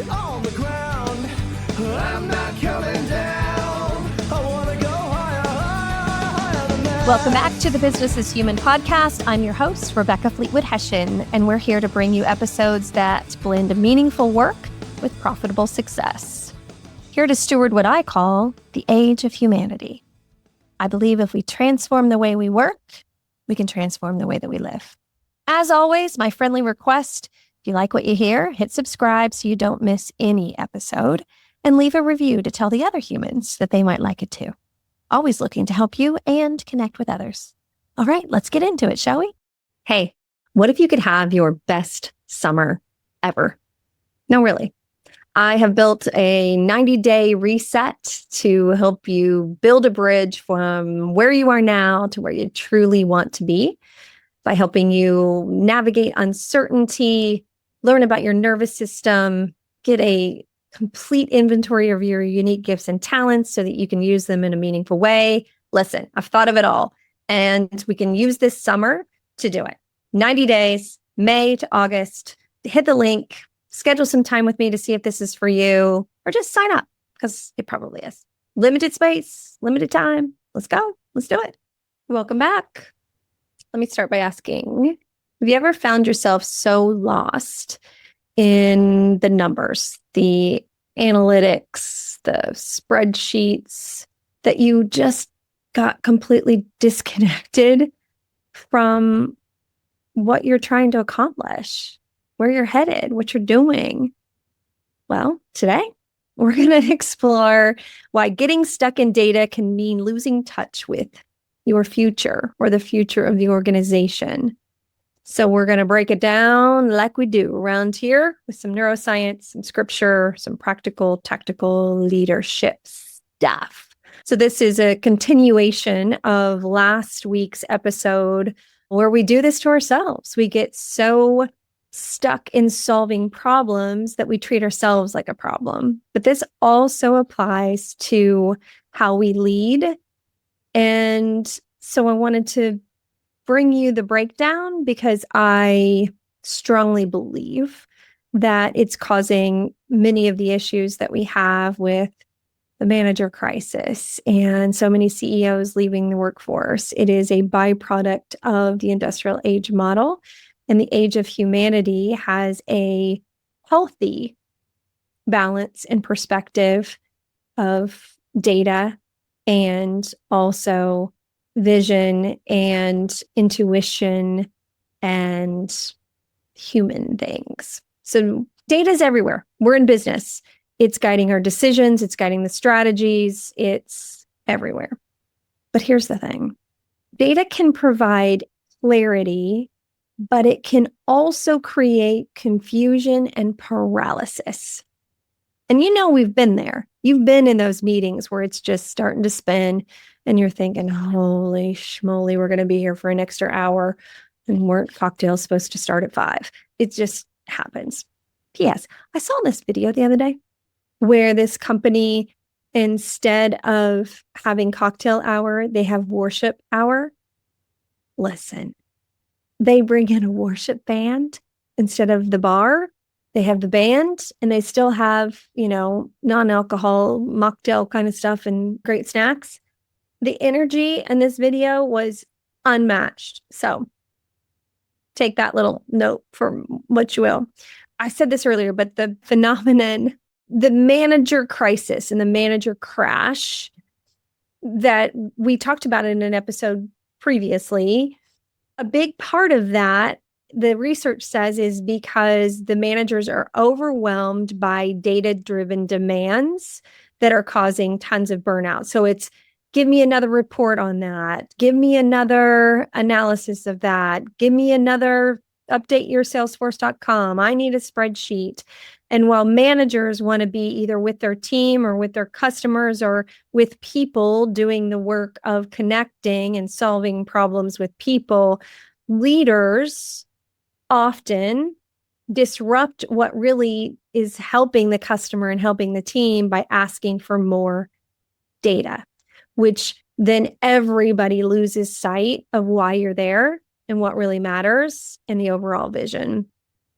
on the ground. I'm not coming down. I want to go higher, higher, higher than that. Welcome back to the Business is Human podcast. I'm your host, Rebecca Fleetwood Hession, and we're here to bring you episodes that blend meaningful work with profitable success. Here to steward what I call the age of humanity. I believe if we transform the way we work, we can transform the way that we live. As always, my friendly request, if you like what you hear, hit subscribe so you don't miss any episode, and leave a review to tell the other humans that they might like it too. Always looking to help you and connect with others. All right, let's get into it, shall we? Hey, what if you could have your best summer ever? No, really. I have built a 90-day reset to help you build a bridge from where you are now to where you truly want to be by helping you navigate uncertainty, learn about your nervous system, get a complete inventory of your unique gifts and talents so that you can use them in a meaningful way. Listen, I've thought of it all, and we can use this summer to do it. 90 days, May to August. Hit the link, schedule some time with me to see if this is for you, or just sign up because it probably is. Limited space, limited time. Let's go. Let's do it. Welcome back. Let me start by asking, have you ever found yourself so lost in the numbers, the analytics, the spreadsheets, that you just got completely disconnected from what you're trying to accomplish, where you're headed, what you're doing? Well, today we're going to explore why getting stuck in data can mean losing touch with your future or the future of the organization. So we're going to break it down like we do around here with some neuroscience, some scripture, some practical, tactical leadership stuff. So this is a continuation of last week's episode where we do this to ourselves. We get so stuck in solving problems that we treat ourselves like a problem. But this also applies to how we lead. And so I wanted to bring you the breakdown because I strongly believe that it's causing many of the issues that we have with the manager crisis and so many CEOs leaving the workforce. It is a byproduct of the industrial age model, and the age of humanity has a healthy balance and perspective of data and also vision and intuition and human things. So data is everywhere. We're in business. It's guiding our decisions. It's guiding the strategies. It's everywhere. But here's the thing. Data can provide clarity, but it can also create confusion and paralysis. And you know, we've been there. You've been in those meetings where it's just starting to spin and you're thinking, holy schmoly, we're going to be here for an extra hour and weren't cocktails supposed to start at 5. It just happens. P.S. I saw this video the other day where this company, instead of having cocktail hour, they have worship hour. Listen, they bring in a worship band instead of the bar. They have the band and they still have, non-alcohol mocktail kind of stuff and great snacks. The energy in this video was unmatched. So take that little note for what you will. I said this earlier, but the phenomenon, the manager crisis and the manager crash that we talked about in an episode previously, a big part of that, the research says, is because the managers are overwhelmed by data-driven demands that are causing tons of burnout. So it's, give me another report on that. Give me another analysis of that. Give me another update your salesforce.com. I need a spreadsheet. And while managers want to be either with their team or with their customers or with people doing the work of connecting and solving problems with people, leaders often disrupt what really is helping the customer and helping the team by asking for more data, which then everybody loses sight of why you're there and what really matters and the overall vision.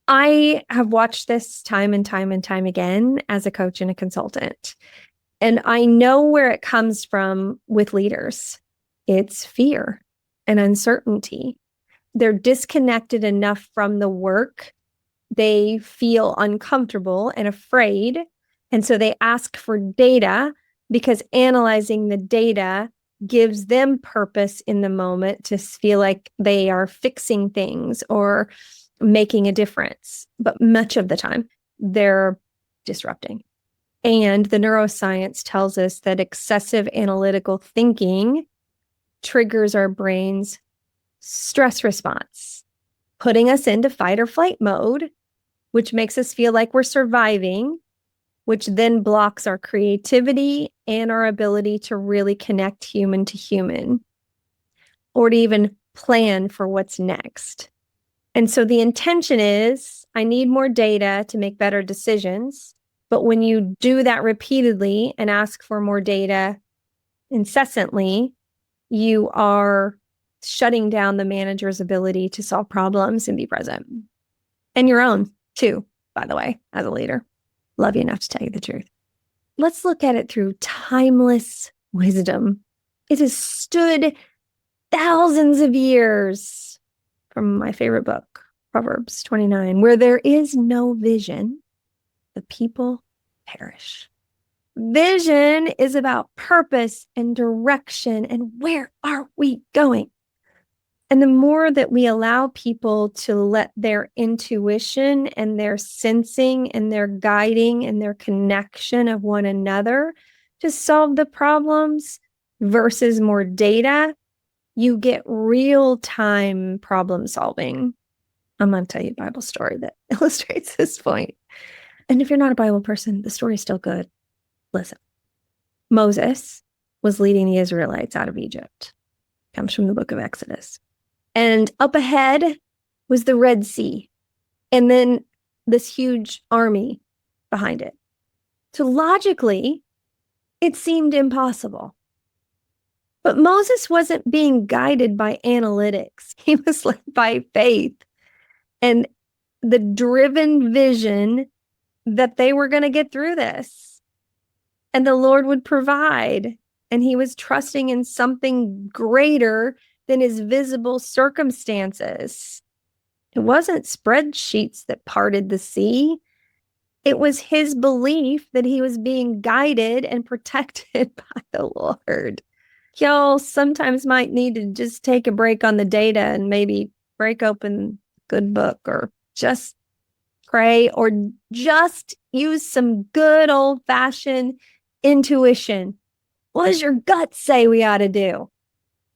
I have watched this time and time and time again as a coach and a consultant. And I know where it comes from with leaders. It's fear and uncertainty. They're disconnected enough from the work. They feel uncomfortable and afraid. And so they ask for data because analyzing the data gives them purpose in the moment to feel like they are fixing things or making a difference. But much of the time, they're disrupting. And the neuroscience tells us that excessive analytical thinking triggers our brain's stress response, putting us into fight or flight mode, which makes us feel like we're surviving, which then blocks our creativity and our ability to really connect human to human or to even plan for what's next. And so the intention is, I need more data to make better decisions. But when you do that repeatedly and ask for more data incessantly, you are shutting down the manager's ability to solve problems and be present. And your own, too, by the way, as a leader. Love you enough to tell you the truth. Let's look at it through timeless wisdom. It has stood thousands of years from my favorite book, Proverbs 29, where there is no vision, the people perish. Vision is about purpose and direction and where are we going? And the more that we allow people to let their intuition and their sensing and their guiding and their connection of one another to solve the problems versus more data, you get real-time problem solving. I'm going to tell you a Bible story that illustrates this point. And if you're not a Bible person, the story's still good. Listen, Moses was leading the Israelites out of Egypt. Comes from the book of Exodus. And up ahead was the Red Sea. And then this huge army behind it. So logically, it seemed impossible. But Moses wasn't being guided by analytics. He was led by faith and the driven vision that they were going to get through this. And the Lord would provide. And he was trusting in something greater than his visible circumstances. It wasn't spreadsheets that parted the sea. It was his belief that he was being guided and protected by the Lord. Y'all sometimes might need to just take a break on the data and maybe break open a good book or just pray or just use some good old-fashioned intuition. What does your gut say we ought to do?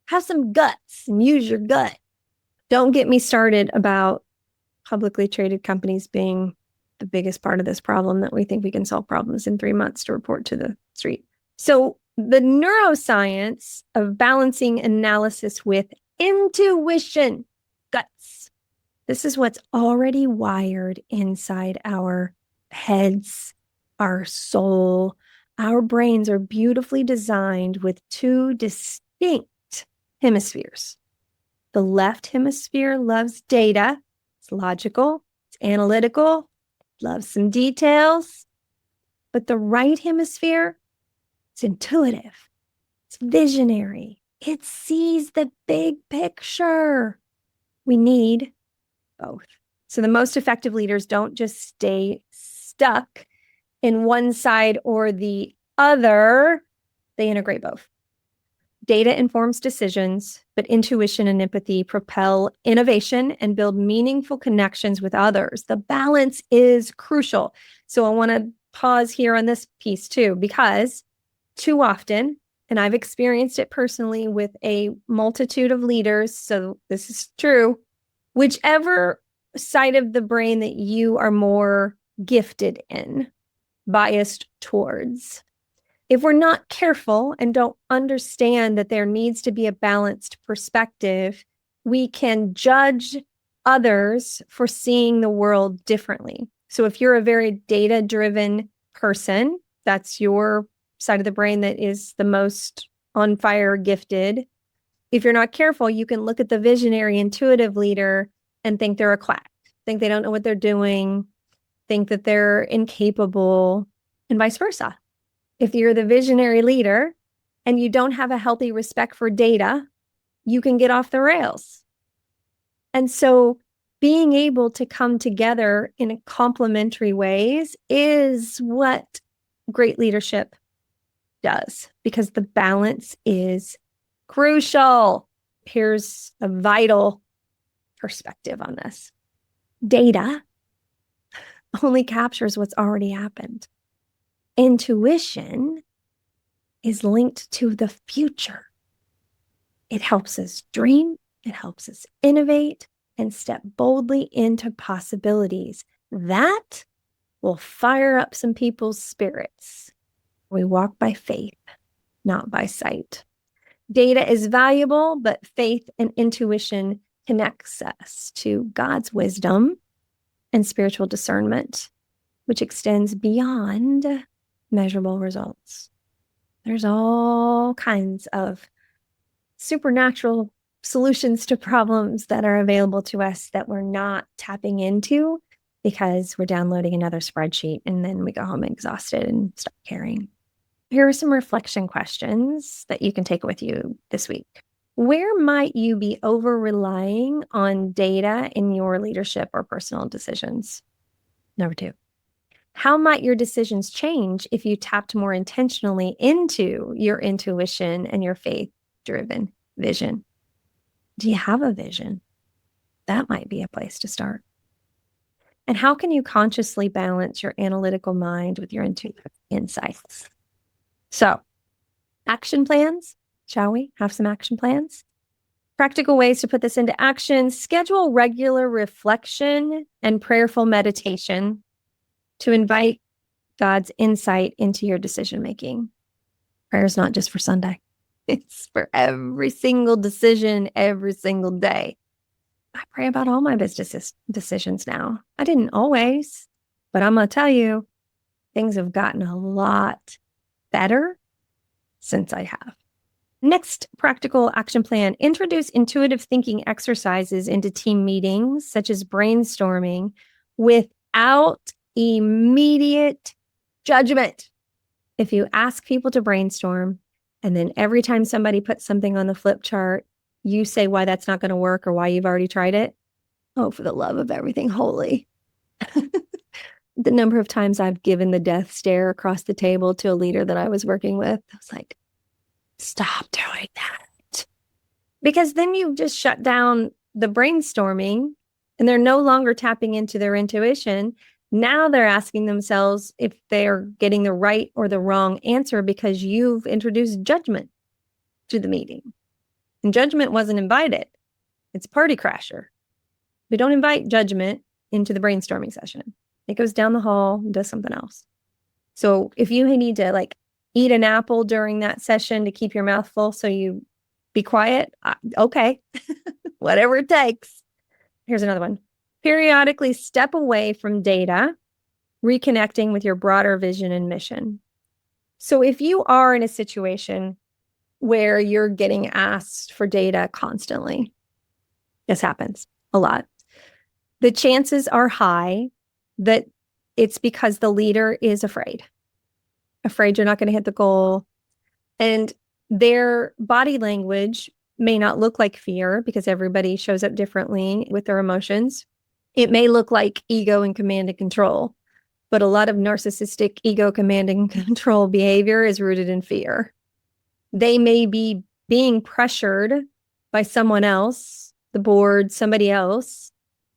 Have some guts and use your gut. Don't get me started about publicly traded companies being the biggest part of this problem that we think we can solve problems in 3 months to report to the street. So the neuroscience of balancing analysis with intuition, guts. This is what's already wired inside our heads, our soul. Our brains are beautifully designed with two distinct hemispheres. The left hemisphere loves data. It's logical. It's analytical. Loves some details. But the right hemisphere, it's intuitive. It's visionary. It sees the big picture. We need both. So the most effective leaders don't just stay stuck in one side or the other. They integrate both. Data informs decisions, but intuition and empathy propel innovation and build meaningful connections with others. The balance is crucial. So I want to pause here on this piece too, because too often, and I've experienced it personally with a multitude of leaders, so this is true, whichever side of the brain that you are more gifted in, biased towards, if we're not careful and don't understand that there needs to be a balanced perspective, we can judge others for seeing the world differently. So if you're a very data-driven person, that's your side of the brain that is the most on fire gifted. If you're not careful, you can look at the visionary, intuitive leader and think they're a quack. think they don't know what they're doing, think that they're incapable, and vice versa. If you're the visionary leader and you don't have a healthy respect for data, you can get off the rails. And so being able to come together in complementary ways is what great leadership does, because the balance is crucial. Here's a vital perspective on this. Data only captures what's already happened. Intuition is linked to the future. It helps us dream, it helps us innovate, and step boldly into possibilities. That will fire up some people's spirits. We walk by faith, not by sight. Data is valuable, but faith and intuition connects us to God's wisdom and spiritual discernment, which extends beyond measurable results. There's all kinds of supernatural solutions to problems that are available to us that we're not tapping into because we're downloading another spreadsheet and then we go home exhausted and stop caring. Here are some reflection questions that you can take with you this week. Where might you be over-relying on data in your leadership or personal decisions? Number 2, how might your decisions change if you tapped more intentionally into your intuition and your faith-driven vision? Do you have a vision? That might be a place to start. And how can you consciously balance your analytical mind with your intuitive insights? So, action plans. Shall we have some action plans? Practical ways to put this into action. Schedule regular reflection and prayerful meditation to invite God's insight into your decision-making. Prayer is not just for Sunday. It's for every single decision, every single day. I pray about all my business decisions now. I didn't always, but I'm going to tell you, things have gotten a lot better since I have. Next practical action plan, introduce intuitive thinking exercises into team meetings, such as brainstorming, without immediate judgment. If you ask people to brainstorm, and then every time somebody puts something on the flip chart, you say why that's not going to work or why you've already tried it. Oh, for the love of everything holy. The number of times I've given the death stare across the table to a leader that I was working with, I was like, stop doing that. Because then you just shut down the brainstorming and they're no longer tapping into their intuition. Now they're asking themselves if they're getting the right or the wrong answer because you've introduced judgment to the meeting. And judgment wasn't invited. It's party crasher. We don't invite judgment into the brainstorming session. It goes down the hall and does something else. So if you need to eat an apple during that session to keep your mouth full so you be quiet, okay, whatever it takes. Here's another one. Periodically step away from data, reconnecting with your broader vision and mission. So if you are in a situation where you're getting asked for data constantly, this happens a lot, the chances are high that it's because the leader is afraid you're not going to hit the goal. And their body language may not look like fear because everybody shows up differently with their emotions. It may look like ego and command and control, but a lot of narcissistic ego, command and control behavior is rooted in fear. They may be being pressured by someone else, the board, somebody else,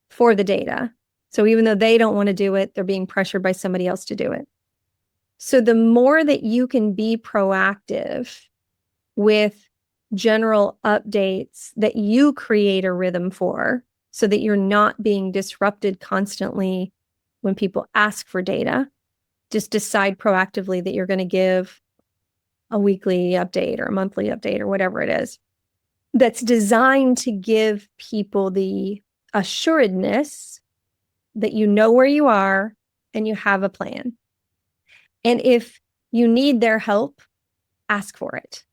for the data. So even though they don't want to do it, they're being pressured by somebody else to do it. So the more that you can be proactive with general updates that you create a rhythm for, so that you're not being disrupted constantly when people ask for data, just decide proactively that you're going to give a weekly update or a monthly update or whatever it is that's designed to give people the assuredness that you know where you are and you have a plan. And if you need their help, ask for it.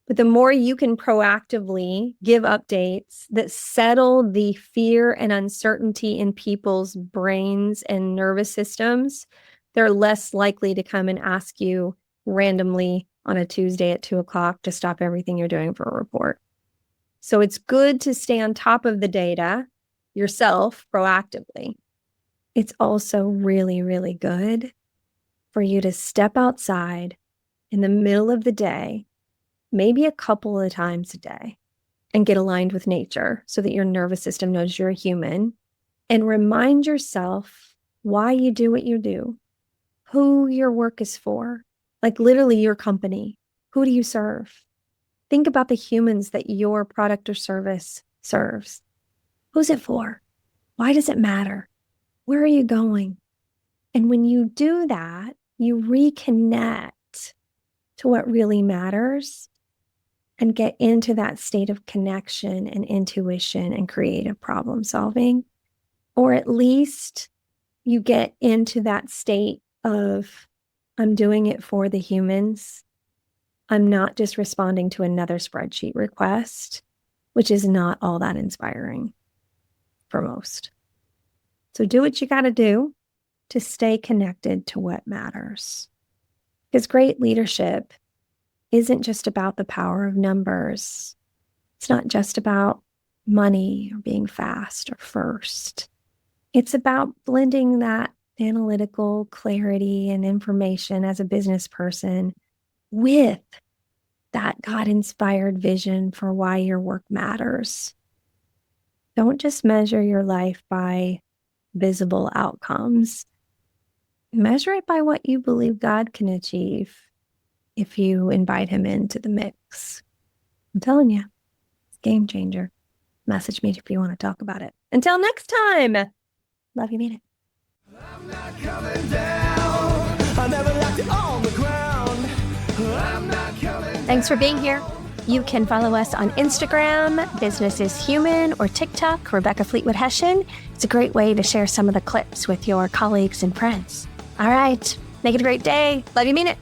But the more you can proactively give updates that settle the fear and uncertainty in people's brains and nervous systems, they're less likely to come and ask you randomly on a Tuesday at 2:00 to stop everything you're doing for a report. So it's good to stay on top of the data yourself proactively. It's also really, really good for you to step outside in the middle of the day, maybe a couple of times a day, and get aligned with nature so that your nervous system knows you're a human, and remind yourself why you do what you do, who your work is for, like literally your company. Who do you serve? Think about the humans that your product or service serves. Who's it for? Why does it matter? Where are you going? And when you do that, you reconnect to what really matters and get into that state of connection and intuition and creative problem solving. Or at least you get into that state of, I'm doing it for the humans. I'm not just responding to another spreadsheet request, which is not all that inspiring for most. So do what you got to do to stay connected to what matters. Because great leadership isn't just about the power of numbers. It's not just about money or being fast or first. It's about blending that analytical clarity and information as a business person with that God-inspired vision for why your work matters. Don't just measure your life by visible outcomes. Measure it by what you believe God can achieve if you invite him into the mix. I'm telling you, it's a game changer. Message me if you want to talk about it. Until next time, love you, mean it. I'm not coming down. I never left it on the ground. I'm not coming down. Thanks for being here. You can follow us on Instagram, Business is Human, or TikTok, Rebecca Fleetwood Hession. It's a great way to share some of the clips with your colleagues and friends. All right, make it a great day. Love you, mean it.